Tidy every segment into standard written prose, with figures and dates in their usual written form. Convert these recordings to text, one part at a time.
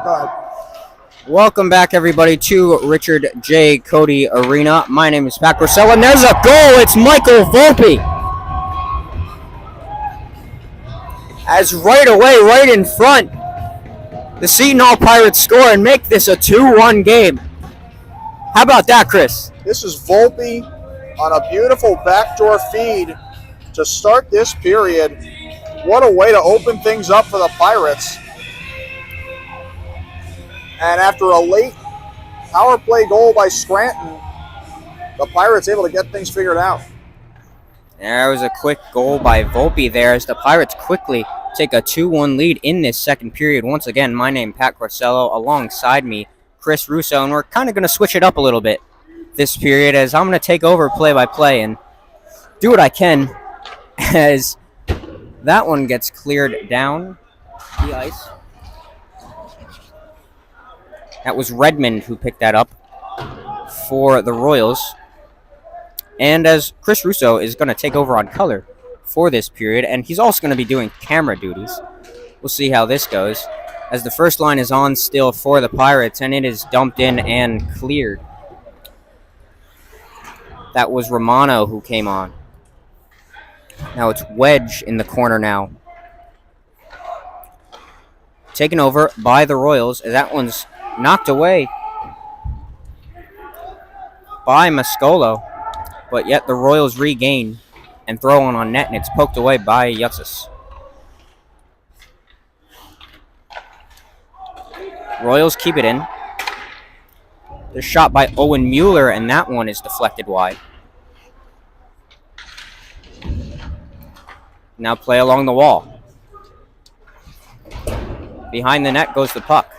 Go ahead. Welcome back, everybody, to Richard J. Cody Arena. My name is Pat Grossello, and there's a goal. It's Michael Volpe. As right away, right in front, the Seton Hall Pirates score and make this a 2-1 game. How about that, Chris? This is Volpe on a beautiful backdoor feed to start this period. What a way to open things up for the Pirates. And after a late power play goal by Scranton, the Pirates able to get things figured out. There was a quick goal by Volpe there as the Pirates quickly take a 2-1 lead in this second period. Once again, my name is Pat Grossello. Alongside me, Chris Russo, and we're kind of going to switch it up a little bit this period as I'm going to take over play-by-play and do what I can as that one gets cleared down the ice. That was Redmond who picked that up for the Royals. And as Chris Russo is going to take over on color for this period, and he's also going to be doing camera duties. We'll see how this goes, as the first line is on still for the Pirates, and it is dumped in and cleared. That was Romano who came on. Now it's Wedge in the corner now. Taken over by the Royals, as that one's knocked away by Mascolo, but yet the Royals regain and throw on net, and it's poked away by Yutsis. Royals keep it in. The shot by Owen Mueller, and that one is deflected wide. Now play along the wall. Behind the net goes the puck.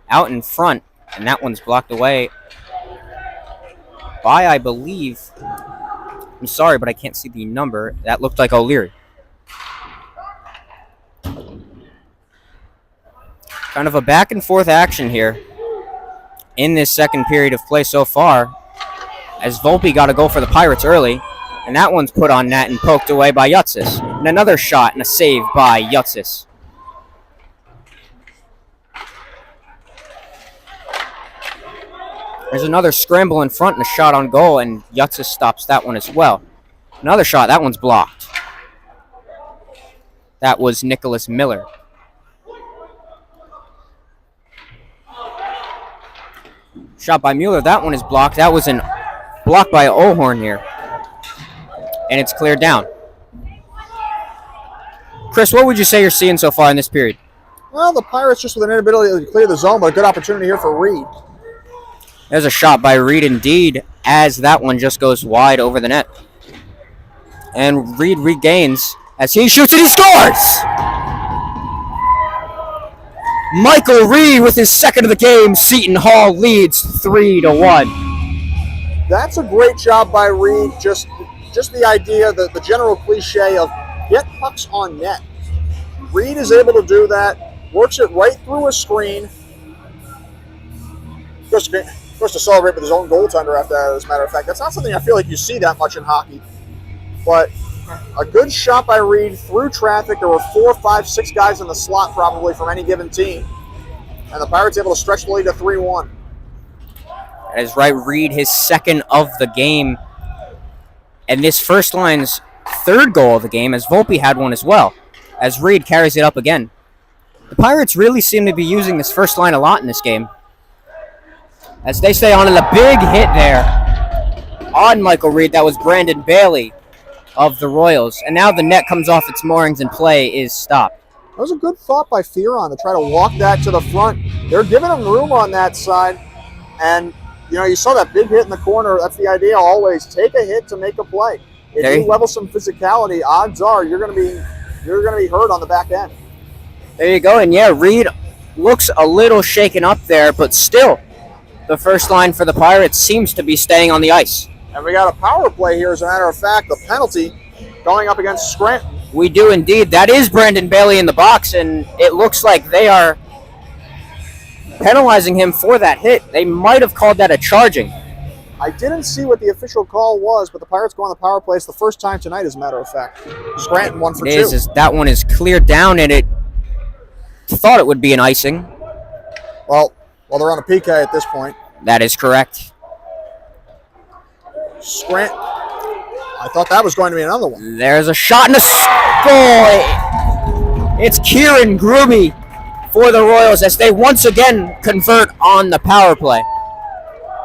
Out in front, and that one's blocked away by, I believe, I'm sorry, but I can't see the number. That looked like O'Leary. Kind of a back and forth action here in this second period of play so far, as Volpe got a goal for the Pirates early, and that one's put on net and poked away by Yutsis. And another shot and a save by Yutsis. There's another scramble in front and a shot on goal, and Yutsis stops that one as well. Another shot, that one's blocked. That was Nicholas Miller. Shot by Mueller, that one is blocked. That was blocked by O'Horn here. And it's cleared down. Chris, what would you say you're seeing so far in this period? Well, the Pirates just with an inability to clear the zone, but a good opportunity here for Reed. There's a shot by Reed indeed, as that one just goes wide over the net. And Reed regains as he shoots and he scores! Michael Reed with his second of the game. Seton Hall leads 3-1. That's a great job by Reed. Just the idea, the general cliche of get pucks on net. Reed is able to do that, works it right through a screen. Of course, to celebrate with his own goaltender after that, as a matter of fact. That's not something I feel like you see that much in hockey. But a good shot by Reed through traffic. There were 4, 5, 6 guys in the slot probably from any given team. And the Pirates able to stretch the lead to 3-1. That is right, Reed, his second of the game. And this first line's third goal of the game, as Volpe had one as well, as Reed carries it up again. The Pirates really seem to be using this first line a lot in this game, as they stay on, and a big hit there on Michael Reed. That was Brandon Bailey of the Royals. And now the net comes off its moorings and play is stopped. That was a good thought by Fearon to try to walk that to the front. They're giving him room on that side. And, you saw that big hit in the corner. That's the idea always. Take a hit to make a play. If you level some physicality, odds are you're going to be hurt on the back end. There you go. And, yeah, Reed looks a little shaken up there, but still, the first line for the Pirates seems to be staying on the ice. And we got a power play here, as a matter of fact, the penalty going up against Scranton. We do indeed. That is Brandon Bailey in the box, and it looks like they are penalizing him for that hit. They might have called that a charging. I didn't see what the official call was, but the Pirates go on the power play. It's the first time tonight, as a matter of fact. Scranton 1 for 2. That one is cleared down, and it thought it would be an icing. Well, they're on a PK at this point. That is correct. Scranton. I thought that was going to be another one. There's a shot and a goal. It's Kieran Gruby for the Royals as they once again convert on the power play.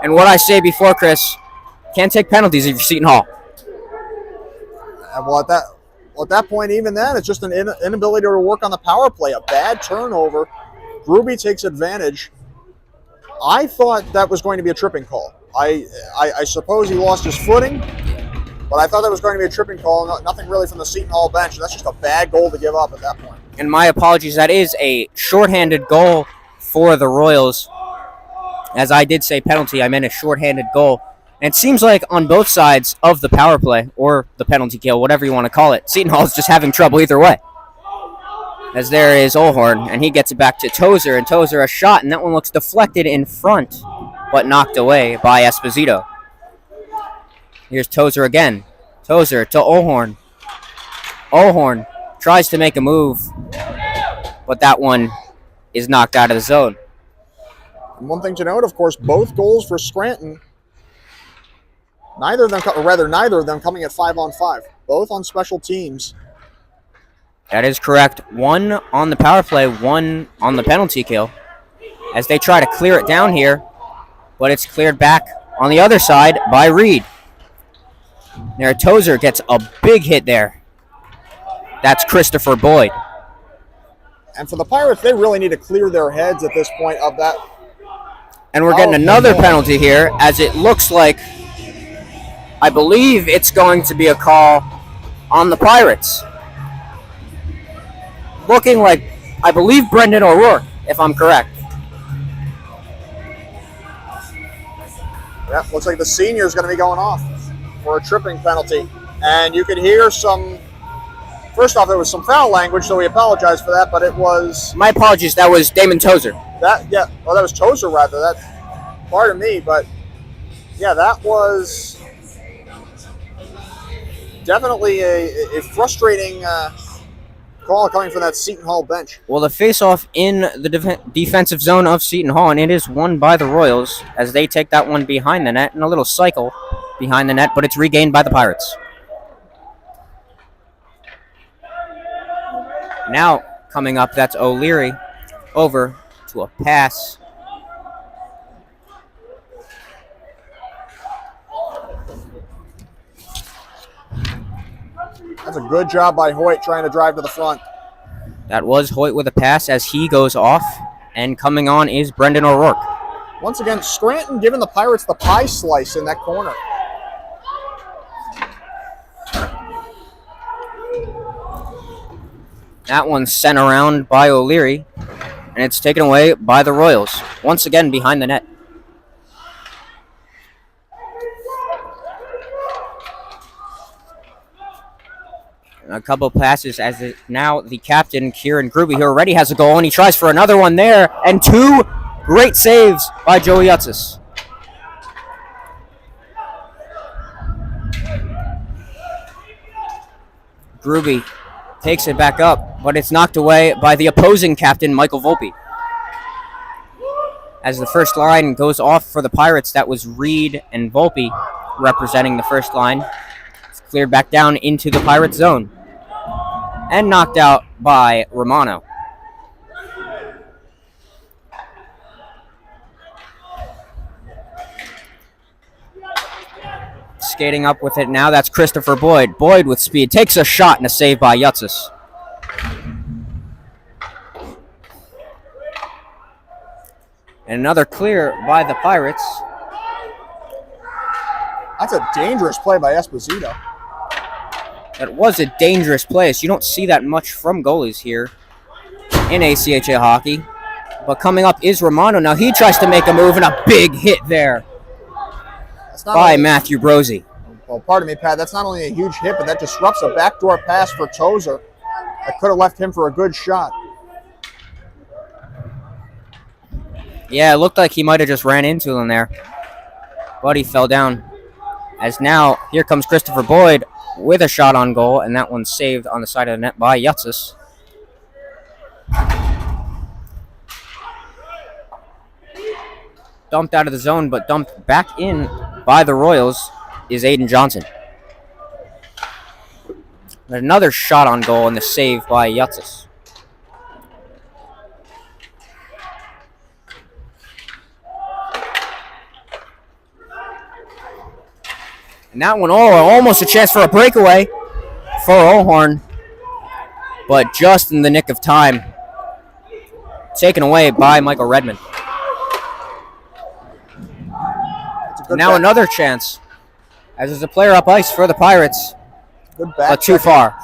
And what I say before, Chris, can't take penalties if you're Seton Hall. Well, at that point, even then, it's just an inability to work on the power play. A bad turnover. Gruby takes advantage. I thought that was going to be a tripping call. I suppose he lost his footing, but I thought that was going to be a tripping call. Nothing really from the Seton Hall bench. That's just a bad goal to give up at that point. And my apologies, that is a shorthanded goal for the Royals. As I did say penalty, I meant a shorthanded goal. And it seems like on both sides of the power play, or the penalty kill, whatever you want to call it, Seton Hall is just having trouble either way. As there is Olhorn, and he gets it back to Tozer, and Tozer a shot, and that one looks deflected in front, but knocked away by Esposito. Here's Tozer again. Tozer to Olhorn. Olhorn tries to make a move, but that one is knocked out of the zone. And one thing to note, of course, both goals for Scranton, neither of them coming at 5-on-5, both on special teams. That is correct. One on the power play, one on the penalty kill. As they try to clear it down here, but it's cleared back on the other side by Reed. There, Tozer gets a big hit there. That's Christopher Boyd. And for the Pirates, they really need to clear their heads at this point of that. And we're getting another penalty here, as it looks like, I believe it's going to be a call on the Pirates. Looking like, I believe, Brendan O'Rourke, if I'm correct. Yeah, looks like the senior is going to be going off for a tripping penalty. And you could hear some, first off, there was some foul language, so we apologize for that, but it was... My apologies, that was Damon Tozer. That was Tozer, rather. That's part of me, but yeah, that was definitely a frustrating call coming from that Seton Hall bench. Well, the face-off in the defensive zone of Seton Hall, and it is won by the Royals as they take that one behind the net in a little cycle behind the net, but it's regained by the Pirates. Now, coming up, that's O'Leary over to a pass. That's a good job by Hoyt trying to drive to the front. That was Hoyt with a pass as he goes off, and coming on is Brendan O'Rourke. Once again, Scranton giving the Pirates the pie slice in that corner. That one's sent around by O'Leary, and it's taken away by the Royals. Once again, behind the net. A couple passes as now the captain, Kieran Gruby, who already has a goal, and he tries for another one there, and two great saves by Joey Utsis. Gruby takes it back up, but it's knocked away by the opposing captain, Michael Volpe. As the first line goes off for the Pirates, that was Reed and Volpe representing the first line. It's cleared back down into the Pirates zone and knocked out by Romano. Skating up with it now, that's Christopher Boyd. Boyd with speed, takes a shot and a save by Utsis. And another clear by the Pirates. That's a dangerous play by Esposito. That was a dangerous play. So you don't see that much from goalies here in ACHA hockey. But coming up is Romano. Now he tries to make a move, and a big hit there by Matthew Brosey. Well, pardon me, Pat. That's not only a huge hit, but that disrupts a backdoor pass for Tozer. That could have left him for a good shot. Yeah, it looked like he might have just ran into him there. But he fell down. As now, here comes Christopher Boyd with a shot on goal, and that one's saved on the side of the net by Utsis. dumped out of the zone, but dumped back in by the Royals is Aiden Johnson. Another shot on goal and the save by Yutsis. And that one, almost a chance for a breakaway for O'Horn, but just in the nick of time. Taken away by Michael Redmond. Now another chance, as there's a player up ice for the Pirates, good back but too far.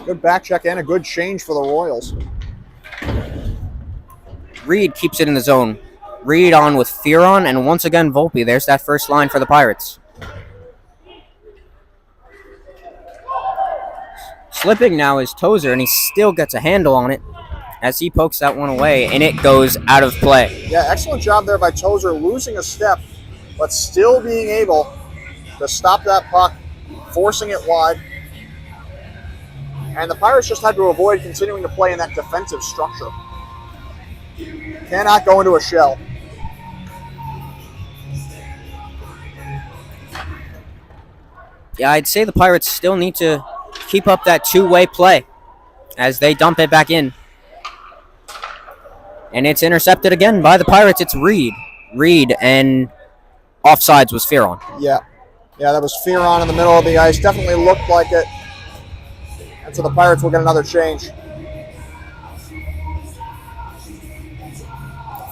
Good back check and a good change for the Royals. Reed keeps it in the zone. Reed on with Fearon, and once again Volpe. There's that first line for the Pirates. Slipping now is Tozer, and he still gets a handle on it as he pokes that one away, and it goes out of play. Yeah, excellent job there by Tozer, losing a step, but still being able to stop that puck, forcing it wide. And the Pirates just had to avoid continuing to play in that defensive structure. Cannot go into a shell. Yeah, I'd say the Pirates still need to keep up that two-way play as they dump it back in. And it's intercepted again by the Pirates. It's Reed. Reed, and offsides was Fearon. Yeah, that was Fearon in the middle of the ice. Definitely looked like it. And so the Pirates will get another change.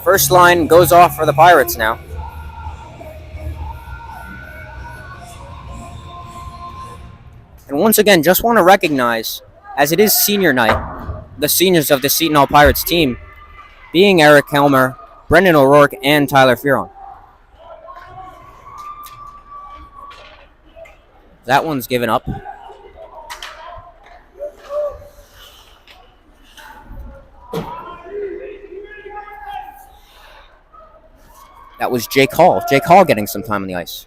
First line goes off for the Pirates now. And once again, just want to recognize, as it is senior night, the seniors of the Seton Hall Pirates team, being Eric Helmer, Brendan O'Rourke, and Tyler Fearon. That one's given up. That was Jake Hall. Jake Hall getting some time on the ice.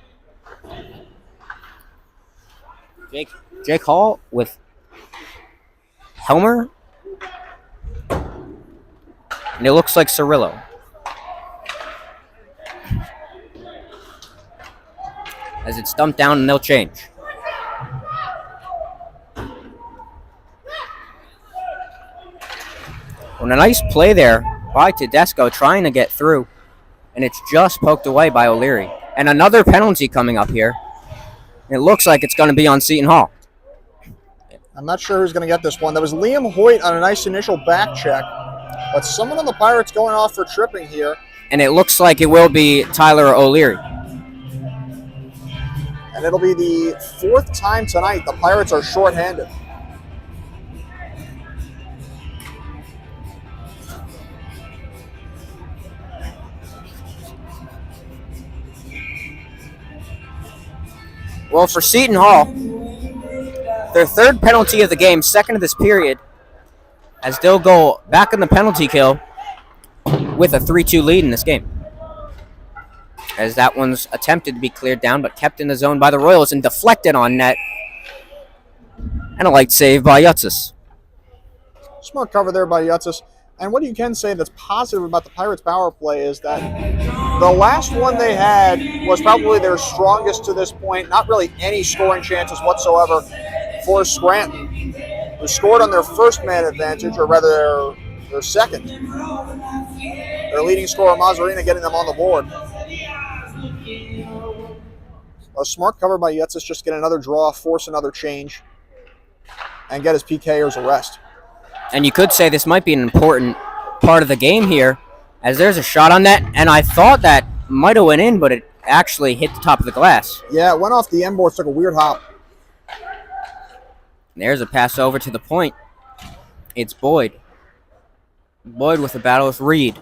Jake Hall with Helmer. And it looks like Cirillo. As it's dumped down and they'll change. Well, a nice play there by Tedesco trying to get through. And it's just poked away by O'Leary. And another penalty coming up here. It looks like it's going to be on Seton Hall. I'm not sure who's going to get this one. That was Liam Hoyt on a nice initial back check. But someone on the Pirates going off for tripping here. And it looks like it will be Tyler O'Leary. And it'll be the fourth time tonight the Pirates are shorthanded. Well, for Seton Hall, their third penalty of the game, second of this period, as they'll go back in the penalty kill with a 3-2 lead in this game. As that one's attempted to be cleared down, but kept in the zone by the Royals and deflected on net. And a light save by Yutsis. Smart cover there by Yutsis. And what you can say that's positive about the Pirates' power play is that the last one they had was probably their strongest to this point. Not really any scoring chances whatsoever for Scranton, who scored on their first man advantage, or rather their second. Their leading scorer, Mazzarina, getting them on the board. A smart cover by Yutsis, just get another draw, force another change, and get his PKers a rest. And you could say this might be an important part of the game here, as there's a shot on that, and I thought that might have went in, but it actually hit the top of the glass. Yeah, it went off the end board, took a weird hop. And there's a pass over to the point. It's Boyd. Boyd with a battle with Reed.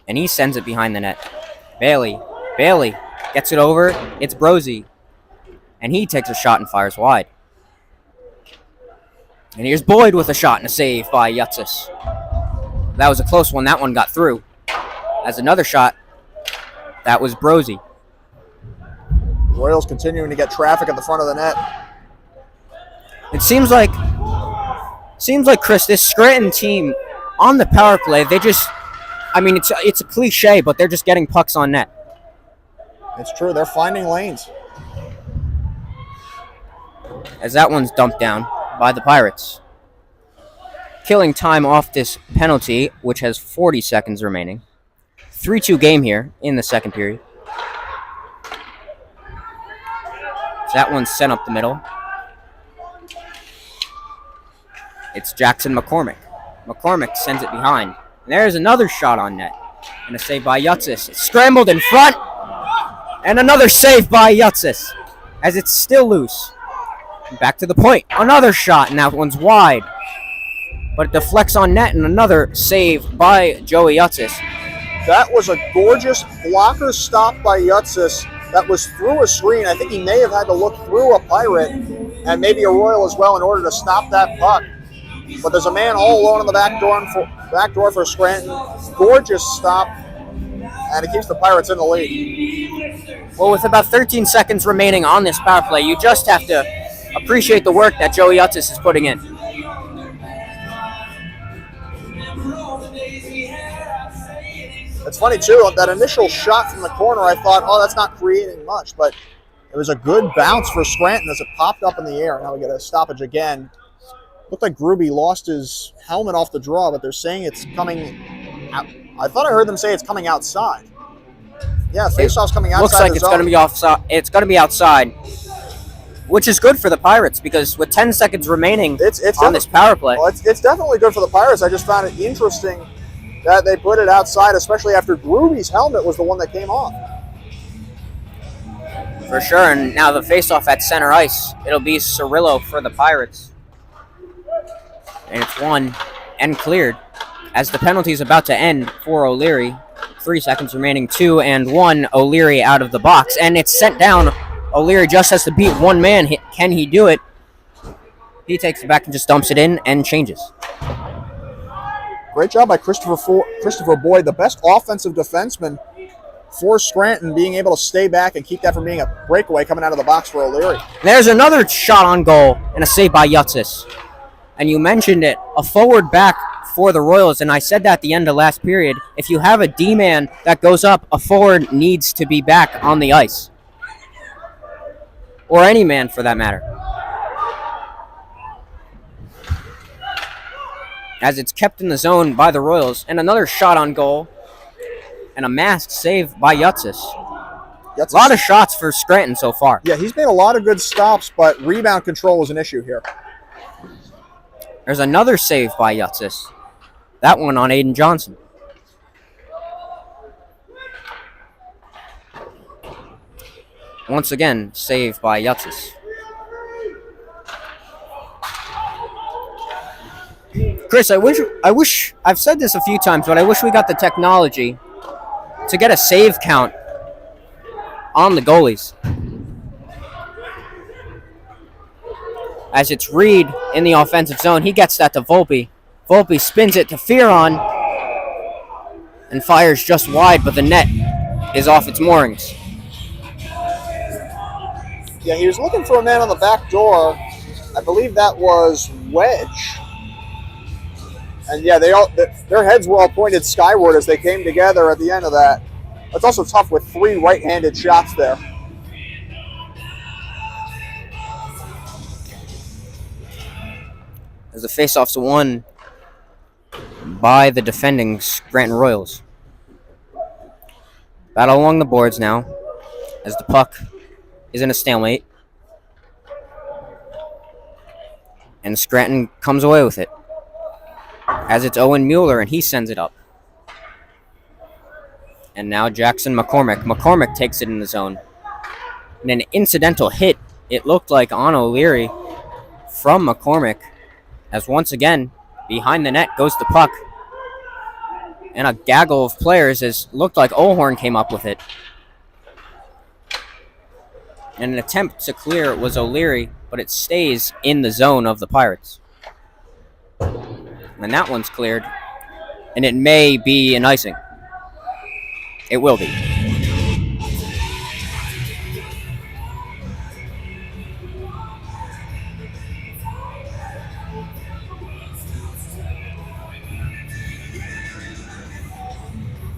And he sends it behind the net. Bailey gets it over. It's Brosey. And he takes a shot and fires wide. And here's Boyd with a shot and a save by Yutsis. That was a close one. That one got through. As another shot, that was Brosey. Royals continuing to get traffic at the front of the net. It seems like Chris, this Scranton team on the power play, I mean, it's a cliche, but they're just getting pucks on net. It's true. They're finding lanes. As that one's dumped down by the Pirates. Killing time off this penalty, which has 40 seconds remaining. 3-2 game here in the second period. That one's sent up the middle. It's Jackson McCormick. McCormick sends it behind. And there's another shot on net. And a save by Yutsis. It's scrambled in front. And another save by Yutsis. As it's still loose. And back to the point. Another shot, and that one's wide. But it deflects on net, and another save by Joey Yutsis. That was a gorgeous blocker stop by Yutsis. That was through a screen. I think he may have had to look through a Pirate and maybe a Royal as well in order to stop that puck. But there's a man all alone in the back door for Scranton. Gorgeous stop, and it keeps the Pirates in the lead. Well, with about 13 seconds remaining on this power play, you just have to appreciate the work that Joey Yutsis is putting in. It's funny, too, that initial shot from the corner, I thought, oh, that's not creating much, but it was a good bounce for Scranton as it popped up in the air. Now we get a stoppage again. Looked like Gruby lost his helmet off the draw, but they're saying it's coming out. I thought I heard them say it's coming outside. Yeah, faceoff's coming outside. Looks like it's going to be offside. It's going to be outside, which is good for the Pirates because with 10 seconds remaining on this power play. Well, it's definitely good for the Pirates. I just found it interesting that they put it outside, especially after Gruby's helmet was the one that came off. For sure, and now the faceoff at center ice. It'll be Cirillo for the Pirates. And it's won and cleared as the penalty is about to end for O'Leary. 3 seconds remaining, 2 and 1. O'Leary out of the box, and it's sent down. O'Leary just has to beat one man. Can he do it? He takes it back and just dumps it in and changes. Great job by Christopher Boyd, the best offensive defenseman for Scranton, being able to stay back and keep that from being a breakaway coming out of the box for O'Leary. There's another shot on goal and a save by Yutsis. And you mentioned it, a forward back for the Royals, and I said that at the end of last period. If you have a D-man that goes up, a forward needs to be back on the ice. Or any man, for that matter. As it's kept in the zone by the Royals, and another shot on goal, and a masked save by Yutsis. A lot of shots for Scranton so far. Yeah, he's made a lot of good stops, but rebound control is an issue here. There's another save by Yutsis. That one on Aiden Johnson. Once again, save by Yutsis. Chris, I wish I've said this a few times, but I wish we got the technology to get a save count on the goalies. As it's Reed in the offensive zone, he gets that to Volpe. Volpe spins it to Fearon and fires just wide, but the net is off its moorings. Yeah, he was looking for a man on the back door. I believe that was Wedge. And yeah, their heads were all pointed skyward as they came together at the end of that. It's also tough with 3 right-handed shots there. As the faceoff's won by the defending Scranton Royals. Battle along the boards now as the puck is in a stalemate. And Scranton comes away with it. As it's Owen Mueller, and he sends it up. And now Jackson McCormick. McCormick takes it in the zone. And an incidental hit, it looked like, on O'Leary from McCormick. As once again, behind the net goes the puck. And a gaggle of players as looked like Olhorn came up with it. And an attempt to clear was O'Leary, but it stays in the zone of the Pirates. And that one's cleared. And it may be an icing. It will be.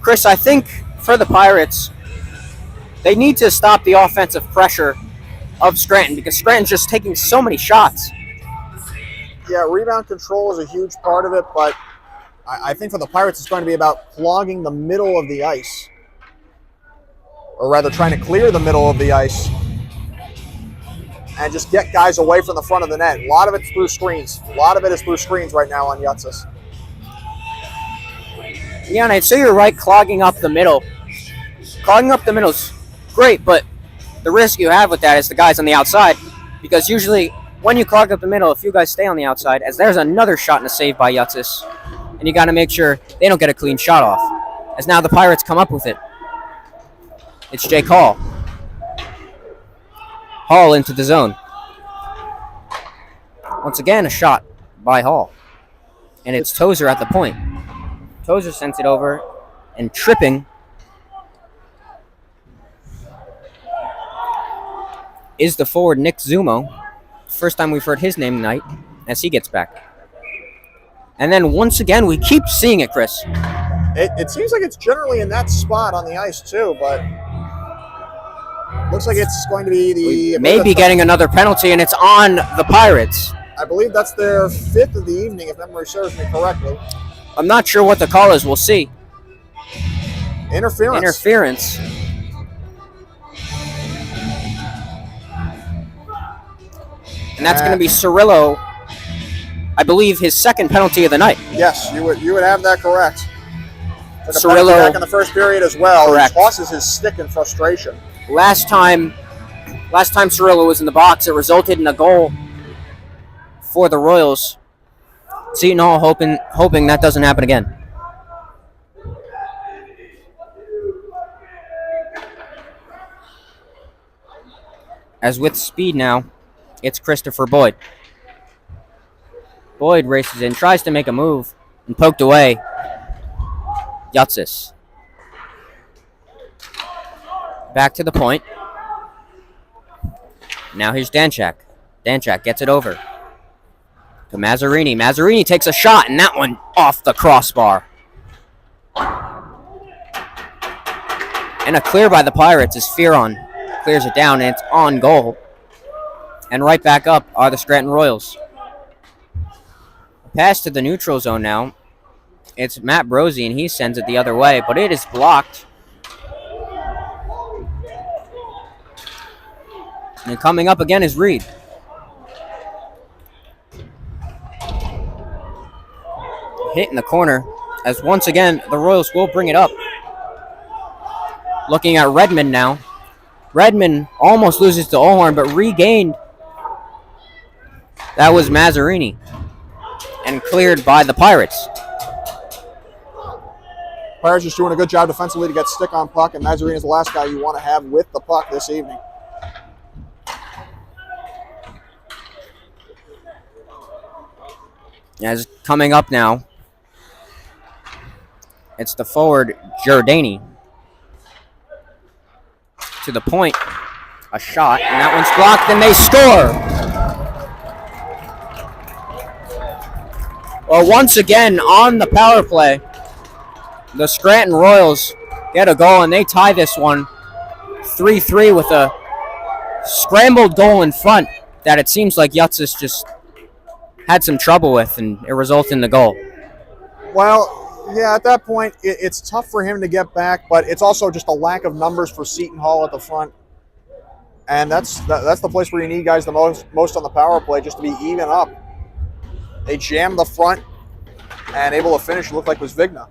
Chris, I think for the Pirates, they need to stop the offensive pressure of Scranton because Scranton's just taking so many shots. Yeah, rebound control is a huge part of it, but I think for the Pirates it's going to be about clogging the middle of the ice. Or rather trying to clear the middle of the ice and just get guys away from the front of the net. A lot of it's through screens. A lot of it is through screens right now on Yutsis. Yeah, and I'd say you're right, clogging up the middle. Clogging up the middle's great, but the risk you have with that is the guys on the outside, because usually when you clog up the middle, a few guys stay on the outside, as there's another shot and a save by Yutsis, and you got to make sure they don't get a clean shot off, as now the Pirates come up with it. It's Jake Hall. Hall into the zone. Once again, a shot by Hall, and it's Tozer at the point. Tozer sends it over, and tripping is the forward Nick Zumo. First time we've heard his name tonight as he gets back. And then once again, we keep seeing it, Chris. It seems like it's generally in that spot on the ice too, but looks like it's going to be the... Maybe getting another penalty, and it's on the Pirates. I believe that's their 5th of the evening, if memory serves me correctly. I'm not sure what the call is. We'll see. Interference. And that's going to be Cirillo, I believe, his second penalty of the night. Yes, you would have that correct. Cirillo back in the first period as well. Correct. He tosses his stick in frustration. Last time Cirillo was in the box, it resulted in a goal for the Royals. Seton Hall hoping that doesn't happen again. As with speed now, it's Christopher Boyd. Boyd races in, tries to make a move, and poked away. Yutsis. Back to the point. Now here's Danchak. Danchak gets it over to Mazzarini. Mazzarini takes a shot, and that one off the crossbar. And a clear by the Pirates as Fearon clears it down, and it's on goal. And right back up are the Scranton Royals. Pass to the neutral zone now. It's Matt Brosey, and he sends it the other way, but it is blocked. And coming up again is Reed. Hit in the corner, as once again the Royals will bring it up. Looking at Redmond now. Redmond almost loses to Olhorn, but regained. That was Mazzarini. And cleared by the Pirates. Pirates just doing a good job defensively to get stick on puck, and Mazzarini is the last guy you want to have with the puck this evening. As coming up now, it's the forward Giordani. To the point, a shot, and that one's blocked, and they score. Well, once again, on the power play, the Scranton Royals get a goal, and they tie this one 3-3 with a scrambled goal in front that it seems like Yutsis just had some trouble with, and it results in the goal. Well, yeah, at that point, it's tough for him to get back, but it's also just a lack of numbers for Seton Hall at the front. And that's the place where you need guys the most on the power play, just to be even up. They jammed the front, and able to finish looked like was Vigna.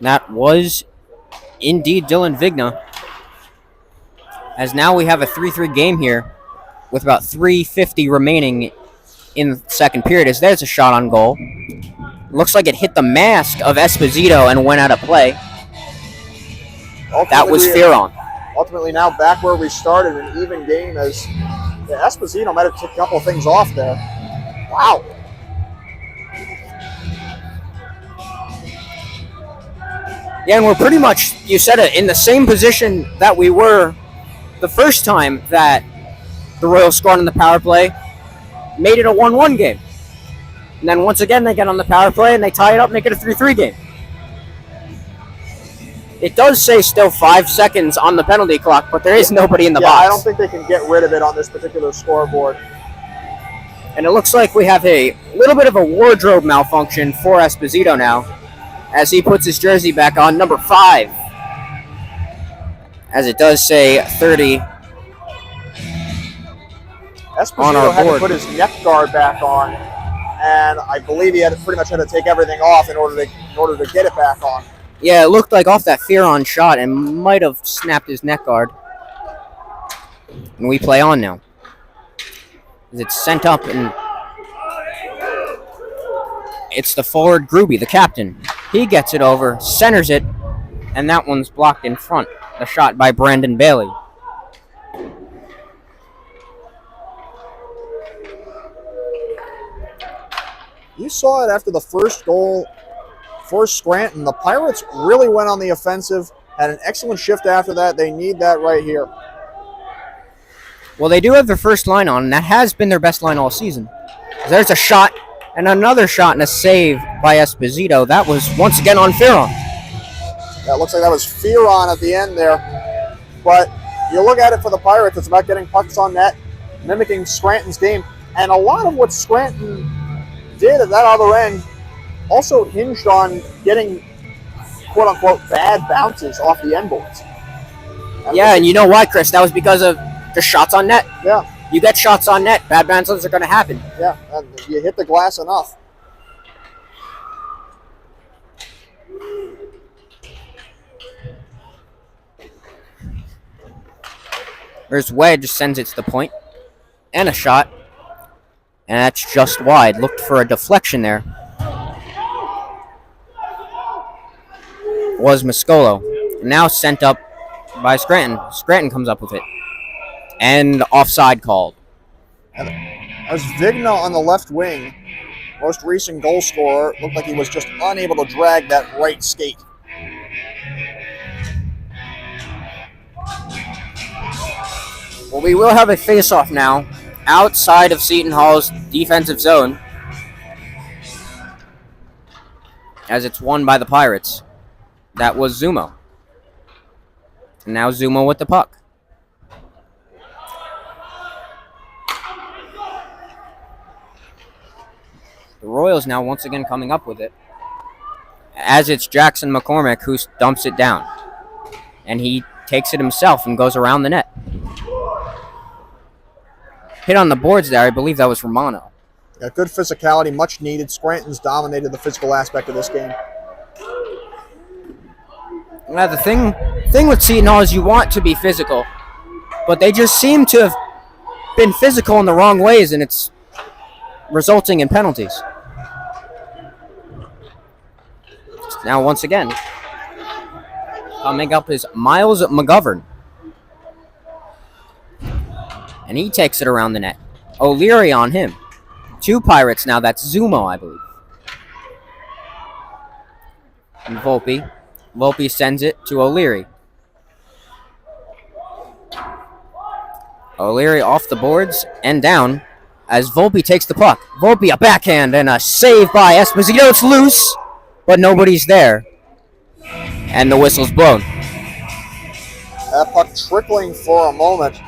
That was indeed Dylan Vigna. As now we have a 3-3 game here with about 3:50 remaining in the second period. As there's a shot on goal. Looks like it hit the mask of Esposito and went out of play. That was Fearon. Ultimately now back where we started, an even game, as Esposito might have took a couple of things off there. Wow. Yeah, and we're pretty much, you said it, in the same position that we were the first time that the Royals scored on the power play, made it a 1-1 game. And then once again, they get on the power play and they tie it up, make it a 3-3 game. It does say still 5 seconds on the penalty clock, but there is nobody in the Yeah, box. I don't think they can get rid of it on this particular scoreboard. And it looks like we have a little bit of a wardrobe malfunction for Esposito now, as he puts his jersey back on, number 5. As it does say 30 on Esposito our had to board. put his neck guard back on, and I believe he had pretty much had to take everything off in order to get it back on. Yeah, it looked like off that Fearon shot and might have snapped his neck guard. And we play on now. As it's sent up, and it's the forward Gruby, the captain. He gets it over, centers it, and that one's blocked in front. The shot by Brandon Bailey. You saw it after the first goal for Scranton. The Pirates really went on the offensive, had an excellent shift after that. They need that right here. Well, they do have their first line on, and that has been their best line all season. There's a shot, and another shot, and a save by Esposito. That was once again on Fearon. That looks like that was Fearon at the end there. But you look at it for the Pirates, it's about getting pucks on net, mimicking Scranton's game. And a lot of what Scranton did at that other end also hinged on getting quote-unquote bad bounces off the end boards. Yeah, and you know why, Chris? That was because of the shots on net. Yeah. You get shots on net, bad bounces are going to happen. Yeah, and you hit the glass enough. There's Wedge, sends it to the point, and a shot, and that's just wide. Looked for a deflection there. Was Mascolo. Now sent up by Scranton. Scranton comes up with it. And offside called. As Vigna on the left wing, most recent goal scorer, looked like he was just unable to drag that right skate. Well, we will have a face-off now outside of Seton Hall's defensive zone, as it's won by the Pirates. That was Zumo. And now Zumo with the puck. The Royals now once again coming up with it, as it's Jackson McCormick who dumps it down. And he takes it himself and goes around the net. Hit on the boards there, I believe that was Romano. Got good physicality, much needed. Scranton's dominated the physical aspect of this game. Now the thing with Seton Hall is you want to be physical, but they just seem to have been physical in the wrong ways, and it's resulting in penalties. Now once again, coming up is Miles McGovern. And he takes it around the net. O'Leary on him. 2 Pirates now. That's Zumo, I believe. And Volpe. Volpe sends it to O'Leary. O'Leary off the boards and down as Volpe takes the puck. Volpe, a backhand and a save by Esposito. It's loose, but nobody's there. And the whistle's blown. That puck trickling for a moment.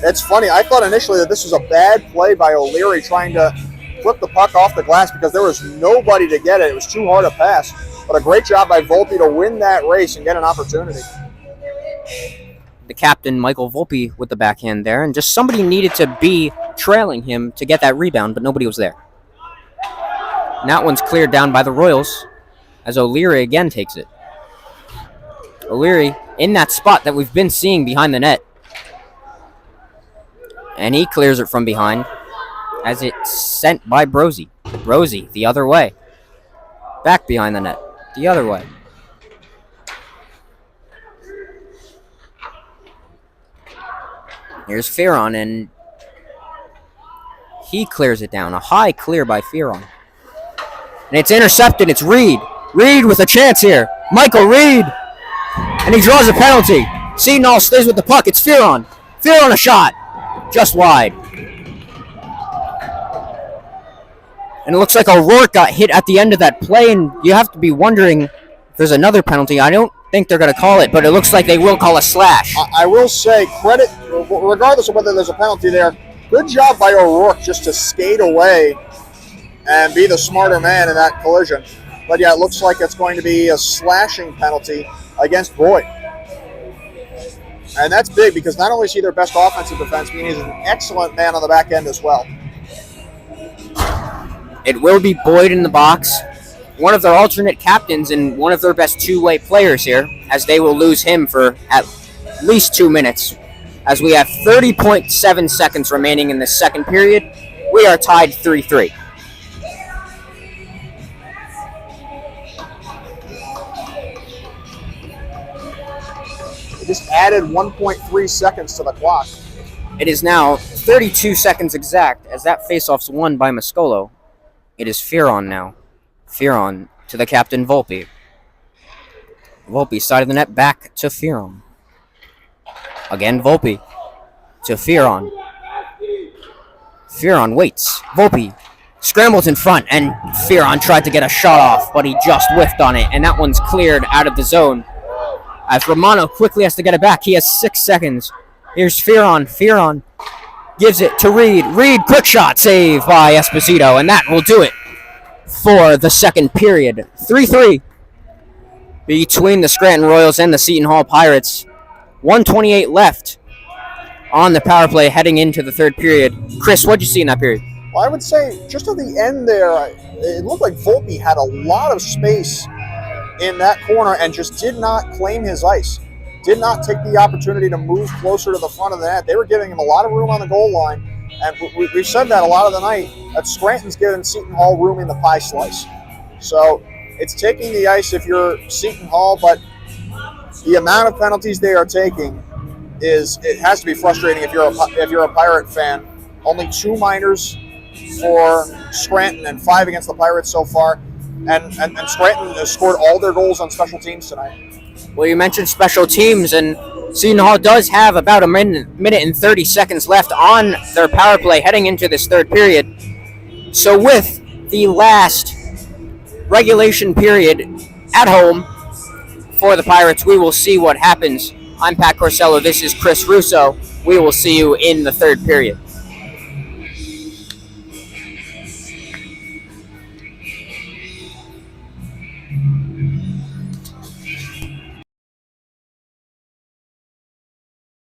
It's funny, I thought initially that this was a bad play by O'Leary trying to flip the puck off the glass because there was nobody to get it. It was too hard to pass. But a great job by Volpe to win that race and get an opportunity. The captain, Michael Volpe, with the backhand there. And just somebody needed to be trailing him to get that rebound, but nobody was there. And that one's cleared down by the Royals as O'Leary again takes it. O'Leary in that spot that we've been seeing behind the net. And he clears it from behind as it's sent by Brosey. Brosey, the other way. Back behind the net, the other way. Here's Fearon, and he clears it down. A high clear by Fearon. And it's intercepted. It's Reed. Reed with a chance here. Michael Reed. And he draws a penalty. Seton Hall stays with the puck. It's Fearon. Fearon a shot. Just wide. And it looks like O'Rourke got hit at the end of that play, and you have to be wondering if there's another penalty. I don't think they're going to call it, but it looks like they will call a slash. I will say credit, regardless of whether there's a penalty there, good job by O'Rourke just to skate away and be the smarter man in that collision. But yeah, it looks like it's going to be a slashing penalty against Boyd. And that's big because not only is he their best offensive defenseman, he's an excellent man on the back end as well. It will be Boyd in the box, one of their alternate captains and one of their best two-way players here, as they will lose him for at least 2 minutes. As we have 30.7 seconds remaining in the second period, we are tied 3-3. They just added 1.3 seconds to the clock. It is now 32 seconds exact as that faceoff's won by Mascolo. It is Fearon now. Fearon to the captain Volpe. Volpe side of the net back to Fearon. Again Volpe to Fearon. Fearon waits. Volpe scrambles in front and Fearon tried to get a shot off, but he just whiffed on it, and that one's cleared out of the zone. As Romano quickly has to get it back. He has 6 seconds. Here's Fearon. Fearon gives it to Reed. Reed, quick shot, save by Esposito, and that will do it for the second period. 3-3 between the Scranton Royals and the Seton Hall Pirates. 1:28 left on the power play heading into the third period. Chris, what'd you see in that period? Well, I would say just at the end there, it looked like Volpe had a lot of space in that corner and just did not claim his ice. Did not take the opportunity to move closer to the front of the net. They were giving him a lot of room on the goal line. And we've said that a lot of the night, that Scranton's giving Seton Hall room in the pie slice. So it's taking the ice if you're Seton Hall, but the amount of penalties they are taking it has to be frustrating if you're a Pirate fan. Only 2 minors for Scranton and 5 against the Pirates so far. And Scranton has scored all their goals on special teams tonight. Well, you mentioned special teams, and Seton Hall does have about a minute and 30 seconds left on their power play heading into this third period. So with the last regulation period at home for the Pirates, we will see what happens. I'm Pat Corsello. This is Chris Russo. We will see you in the third period.